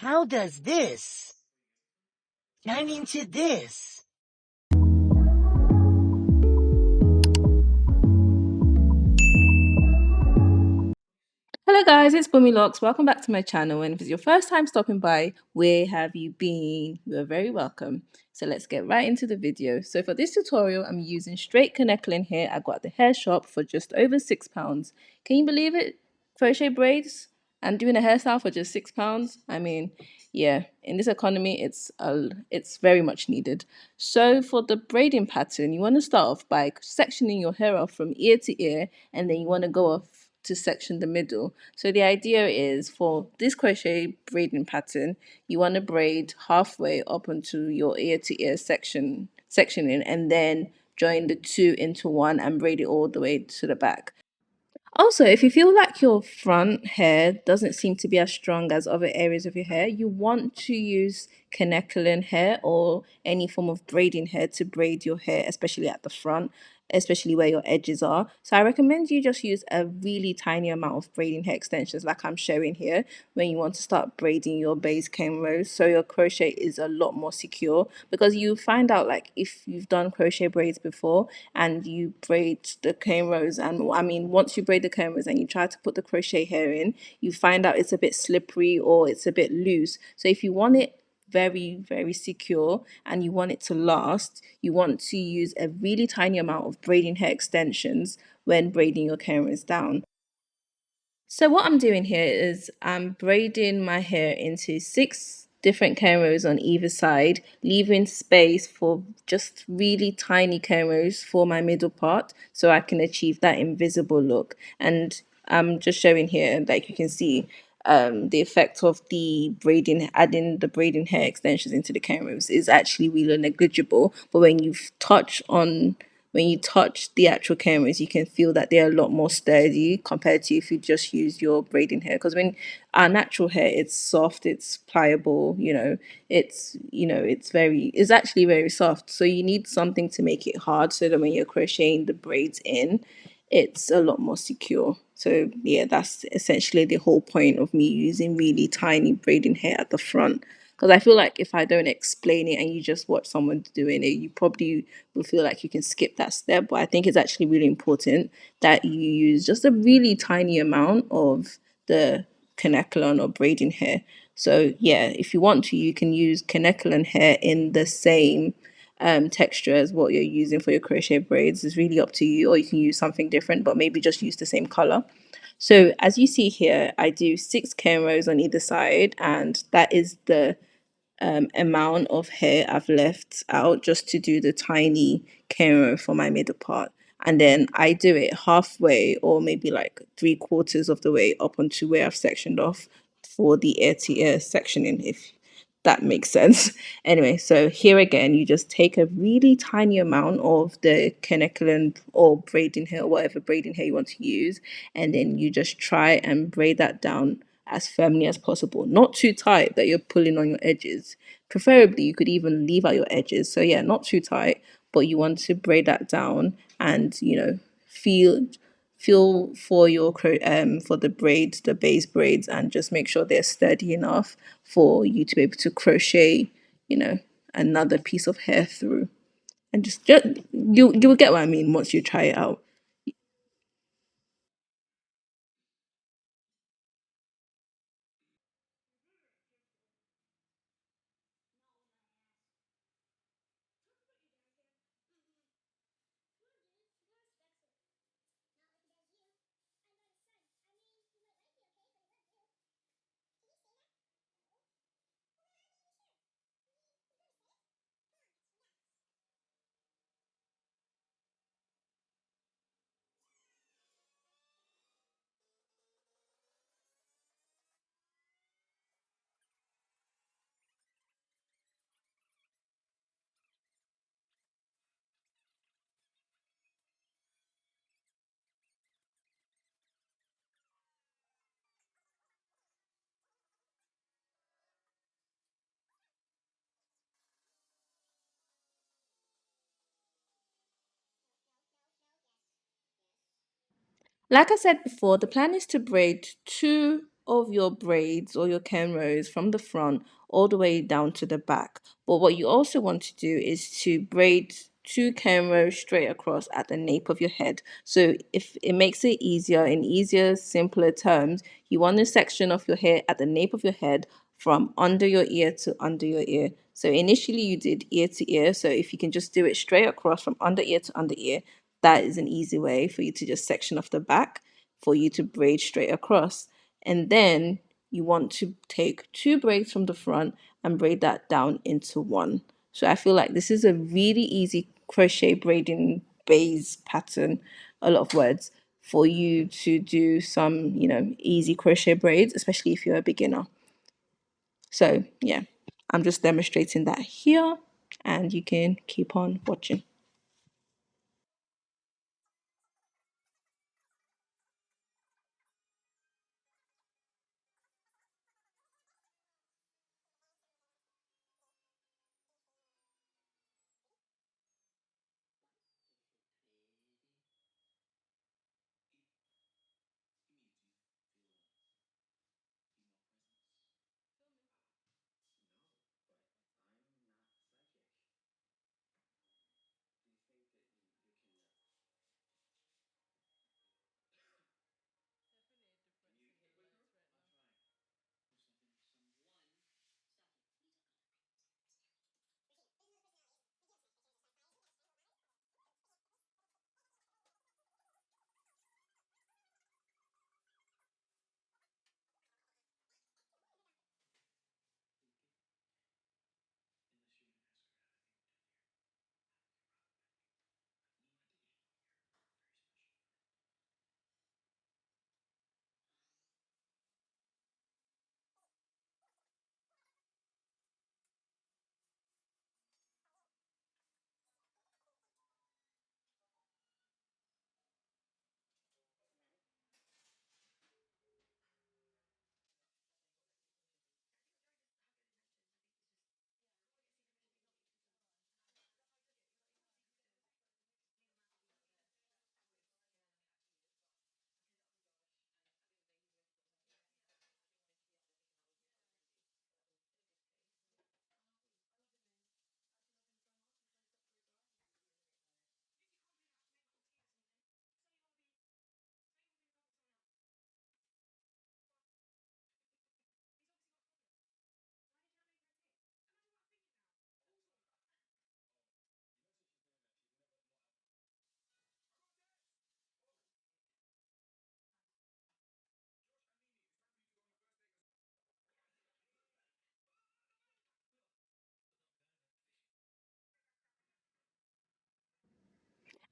How does this turn into this? Hello guys, it's Locks. Welcome back to my channel, and if it's your first time stopping by, where have you been? You're very welcome. So let's get right into the video. So for this tutorial, I'm using straight connectline hair. I got at the hair shop for just over £6. Can you believe it? Crochet braids and doing a hairstyle for just £6. I mean, yeah, in this economy, it's very much needed. So for the braiding pattern, you want to start off by sectioning your hair off from ear to ear, and then you want to go off to section the middle. So the idea is for this crochet braiding pattern, you want to braid halfway up onto your ear to ear sectioning, and then join the two into one and braid it all the way to the back. Also, if you feel like your front hair doesn't seem to be as strong as other areas of your hair, you want to use connectline hair or any form of braiding hair to braid your hair, especially at the front, especially where your edges are. So I recommend you just use a really tiny amount of braiding hair extensions like I'm showing here when you want to start braiding your base comb rows, so your crochet is a lot more secure. Because you find out, like, if you've done crochet braids before and you braid the comb rows, and I mean once you braid the comb rows and you try to put the crochet hair in, you find out it's a bit slippery or it's a bit loose. So if you want it very secure and you want it to last, you want to use a really tiny amount of braiding hair extensions when braiding your comb rows down. So what I'm doing here is I'm braiding my hair into 6 different comb rows on either side, leaving space for just really tiny comb rows for my middle part so I can achieve that invisible look. And I'm just showing here, like you can see, the effect of the braiding, adding the braiding hair extensions into the comb rows is actually really negligible. But when you touch the actual cameras, you can feel that they're a lot more sturdy compared to if you just use your braiding hair. Because when our natural hair, it's soft, it's pliable, it's actually very soft. So you need something to make it hard so that when you're crocheting the braids in, it's a lot more secure. So yeah, that's essentially the whole point of me using really tiny braiding hair at the front. Because I feel like if I don't explain it and you just watch someone doing it, you probably will feel like you can skip that step. But I think it's actually really important that you use just a really tiny amount of the connectline or braiding hair. So yeah, if you want to, you can use connectline hair in the same texture as what you're using for your crochet braids. Is really up to you, or you can use something different, but maybe just use the same color. So as you see here, I do 6 comb rows on either side, and that is the amount of hair I've left out just to do the tiny comb row for my middle part. And then I do it halfway or maybe like 3/4 of the way up onto where I've sectioned off for the ear to ear sectioning, if that makes sense. Anyway, so here again, you just take a really tiny amount of the connectline or braiding hair, whatever braiding hair you want to use, and then you just try and braid that down as firmly as possible. Not too tight that you're pulling on your edges. Preferably, you could even leave out your edges. So yeah, not too tight, but you want to braid that down and feel for your for the braids, the base braids, and just make sure they're sturdy enough for you to be able to crochet, you know, another piece of hair through. And just you'll get what I mean once you try it out. Like I said before, the plan is to braid 2 of your braids or your cornrows from the front all the way down to the back. But what you also want to do is to braid two cornrows straight across at the nape of your head. So if it makes it easier, in easier, simpler terms, you want to section off your hair at the nape of your head from under your ear to under your ear. So initially you did ear to ear. So if you can just do it straight across from under ear to under ear, that is an easy way for you to just section off the back for you to braid straight across. And then you want to take two braids from the front and braid that down into one. So I feel like this is a really easy crochet braiding base pattern, a lot of words, for you to do some, easy crochet braids, especially if you're a beginner. So yeah, I'm just demonstrating that here and you can keep on watching.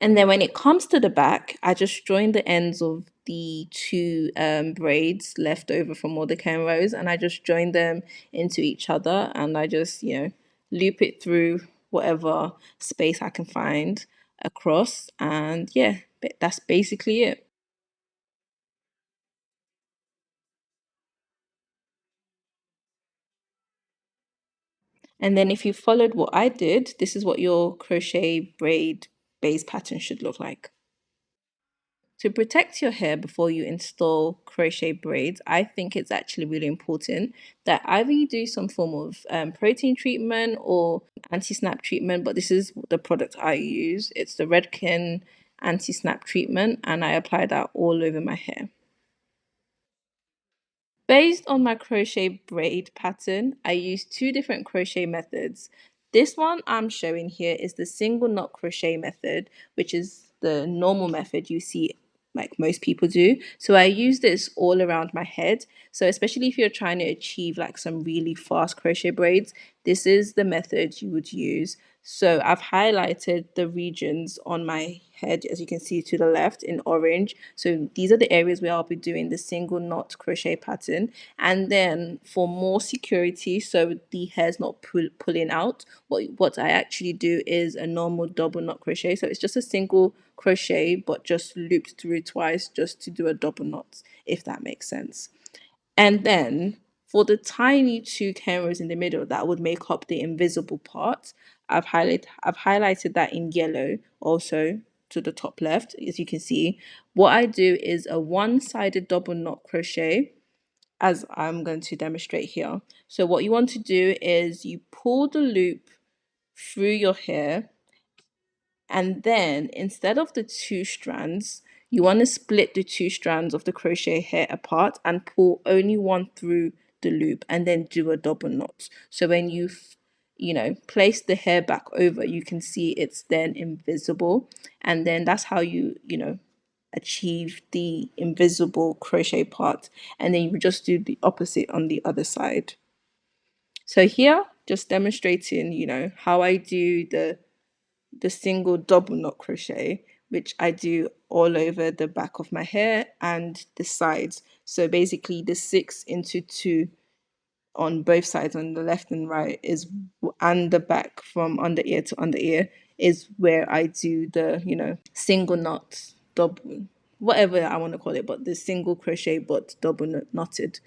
And then when it comes to the back, I just join the ends of the two braids left over from all the cornrows and I just join them into each other and I just, loop it through whatever space I can find across. And yeah, that's basically it. And then if you followed what I did, this is what your crochet braid base pattern should look like. To protect your hair before you install crochet braids, I think it's actually really important that either you do some form of protein treatment or anti-snap treatment, but this is the product I use. It's the Redken anti-snap treatment and I apply that all over my hair. Based on my crochet braid pattern, I use two different crochet methods. This one I'm showing here is the single knot crochet method, which is the normal method you see like most people do. So I use this all around my head. So especially if you're trying to achieve like some really fast crochet braids, this is the method you would use. So I've highlighted the regions on my head, as you can see to the left in orange. So these are the areas where I'll be doing the single knot crochet pattern. And then for more security, so the hair's not pulling out, what I actually do is a normal double knot crochet. So it's just a single crochet, but just looped through twice just to do a double knot, if that makes sense. And then for the tiny two cameras in the middle that would make up the invisible part, I've highlighted that in yellow also to the top left, as you can see. What I do is a one-sided double knot crochet as I'm going to demonstrate here. So what you want to do is you pull the loop through your hair, and then instead of the two strands, you want to split the two strands of the crochet hair apart and pull only one through the loop, and then do a double knot. So when you place the hair back over, you can see it's then invisible, and then that's how you achieve the invisible crochet part. And then you just do the opposite on the other side. So here, just demonstrating how I do the single double knot crochet, which I do all over the back of my hair and the sides. So basically the 6 into 2 on both sides, on the left and right, is, and the back from under ear to under ear, is where I do the single knot, double, whatever I want to call it, but the single crochet but double knotted.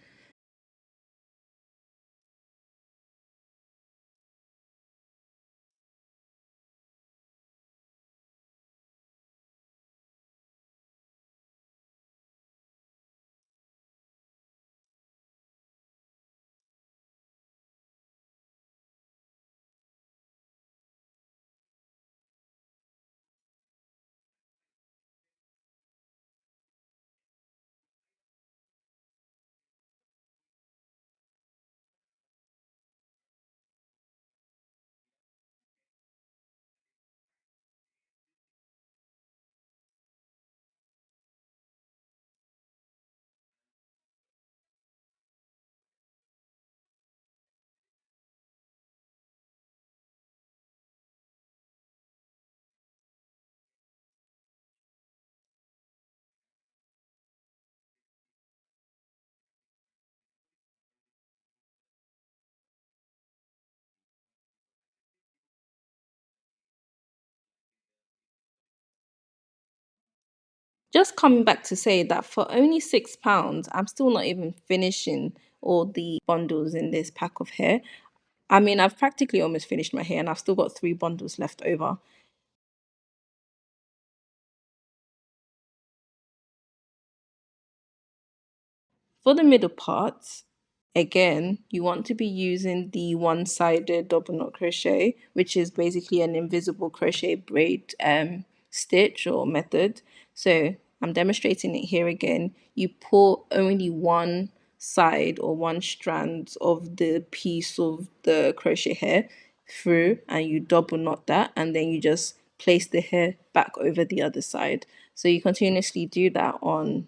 Just coming back to say that for only £6, I'm still not even finishing all the bundles in this pack of hair. I mean, I've practically almost finished my hair and I've still got 3 bundles left over. For the middle part, again, you want to be using the one-sided double knot crochet, which is basically an invisible crochet braid stitch or method. So I'm demonstrating it here again. You pull only one side or one strand of the piece of the crochet hair through, and you double knot that, and then you just place the hair back over the other side. So you continuously do that on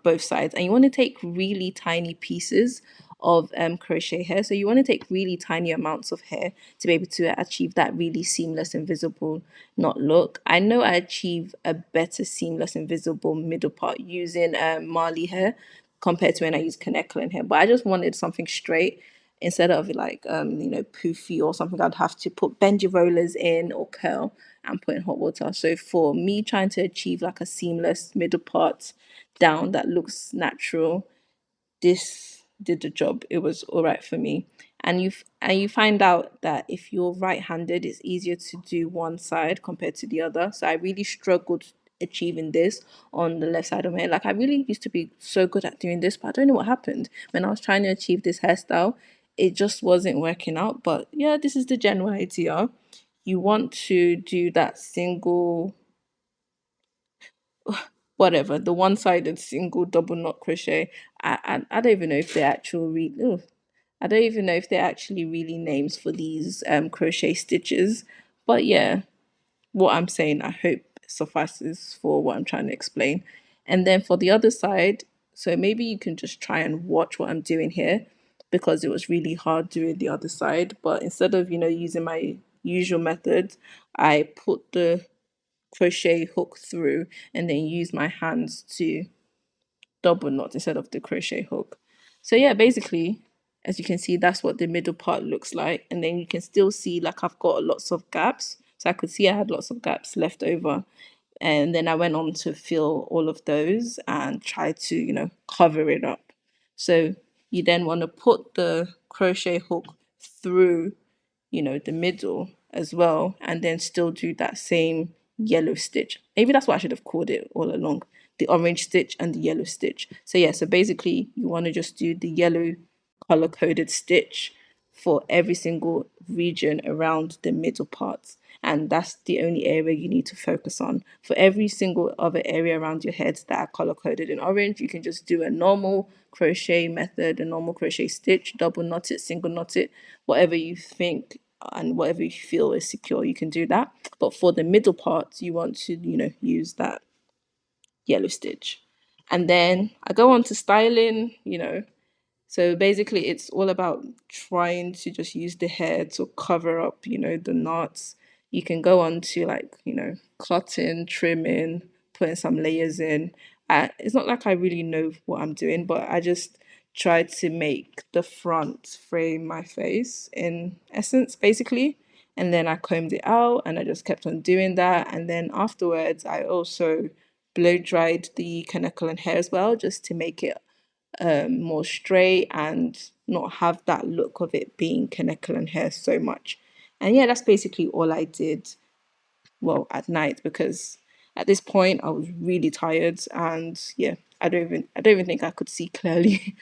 both sides, and you want to take really tiny pieces of crochet hair. So you want to take really tiny amounts of hair to be able to achieve that really seamless invisible knot look. I know I achieve a better seamless invisible middle part using Marley hair compared to when I use Kaneklan hair, but I just wanted something straight instead of like poofy or something. I'd have to put benji rollers in or curl and put in hot water. So for me, trying to achieve like a seamless middle part down that looks natural, this did the job. It was all right for me. And you find out that if you're right-handed, it's easier to do one side compared to the other. So I really struggled achieving this on the left side of my hair. Like, I really used to be so good at doing this, but I don't know what happened when I was trying to achieve this hairstyle. It just wasn't working out. But yeah, this is the general idea. You want to do that single, whatever, the one-sided single double knot crochet. I don't even know if they're I don't even know if they're actually really names for these crochet stitches. But yeah, what I'm saying, I hope suffices for what I'm trying to explain. And then for the other side, so maybe you can just try and watch what I'm doing here, because it was really hard doing the other side. But instead of using my usual method, I put the crochet hook through and then use my hands to double knot instead of the crochet hook. So yeah, basically, as you can see, that's what the middle part looks like. And then you can still see like I've got lots of gaps. So I could see I had lots of gaps left over. And then I went on to fill all of those and try to, cover it up. So you then want to put the crochet hook through the middle as well, and then still do that same yellow stitch. Maybe that's what I should have called it all along. the orange stitch and the yellow stitch. So yeah, so basically you want to just do the yellow color coded stitch for every single region around the middle parts, and that's the only area you need to focus on. For every single other area around your head that are color coded in orange, you can just do a normal crochet method, a normal crochet stitch, double knot it, single knot it, whatever you think and whatever you feel is secure, you can do that. But for the middle parts, you want to, use that yellow stitch. And then I go on to styling, so basically, it's all about trying to just use the hair to cover up, the knots. You can go on to like, cutting, trimming, putting some layers in. It's not like I really know what I'm doing, but I just tried to make the front frame my face in essence, basically. And then I combed it out and I just kept on doing that. And then afterwards, I also blow dried the canicle hair as well, just to make it more straight and not have that look of it being canicle hair so much. And yeah, that's basically all I did, well, at night, because at this point I was really tired, and yeah, I don't even think I could see clearly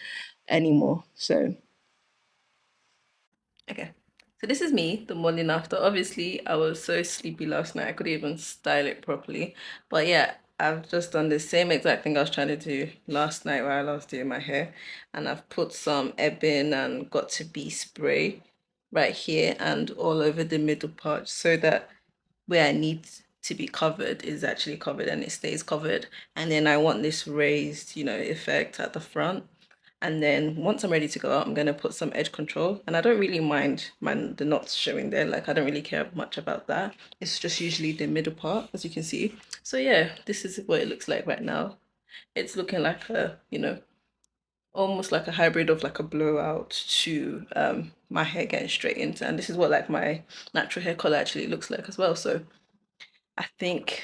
anymore. So okay. So this is me the morning after. Obviously, I was so sleepy last night. I couldn't even style it properly. But yeah, I've just done the same exact thing I was trying to do last night while I was doing my hair. And I've put some Ebin and Got to Be spray right here and all over the middle part, so that where I need to be covered is actually covered and it stays covered. And then I want this raised, effect at the front. And then once I'm ready to go out, I'm going to put some edge control. And I don't really mind the knots showing there. Like, I don't really care much about that. It's just usually the middle part, as you can see. So yeah, this is what it looks like right now. It's looking like a, almost like a hybrid of like a blowout to my hair getting straightened. And this is what like my natural hair color actually looks like as well. So I think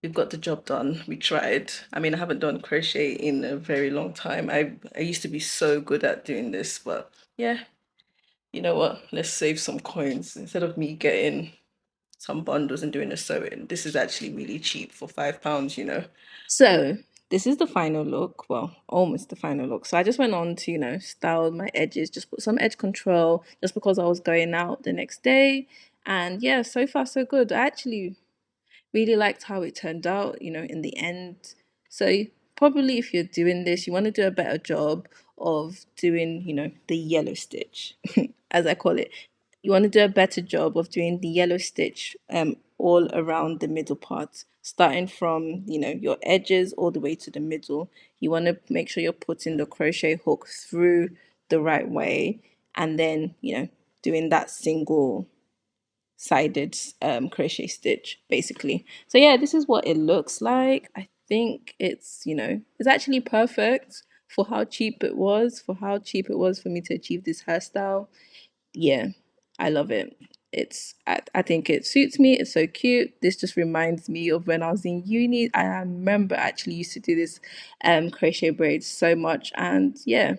we've got the job done. We tried. I mean, I haven't done crochet in a very long time. I used to be so good at doing this, but yeah, you know what? Let's save some coins instead of me getting some bundles and doing a sewing. This is actually really cheap for £5. So this is the final look. Well, almost the final look. So I just went on to, style my edges, just put some edge control, just because I was going out the next day. And yeah, so far so good. I actually really liked how it turned out, in the end. So probably if you're doing this, you want to do a better job of doing, the yellow stitch, as I call it. You want to do a better job of doing the yellow stitch all around the middle part, starting from, your edges all the way to the middle. You want to make sure you're putting the crochet hook through the right way, and then, doing that single sided crochet stitch basically. So yeah, this is what it looks like. I think it's actually perfect for how cheap it was, for me to achieve this hairstyle. Yeah, I love it. I think it suits me. It's so cute. This just reminds me of when I was in uni. I remember I actually used to do this crochet braids so much, and yeah,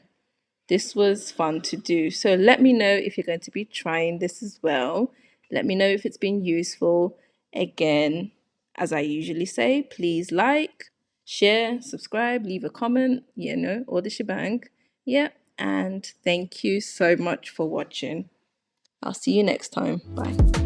this was fun to do. So let me know if you're going to be trying this as well. Let me know if it's been useful. Again, as I usually say, please like, share, subscribe, leave a comment, all the shebang. Yeah, and thank you so much for watching. I'll see you next time. Bye.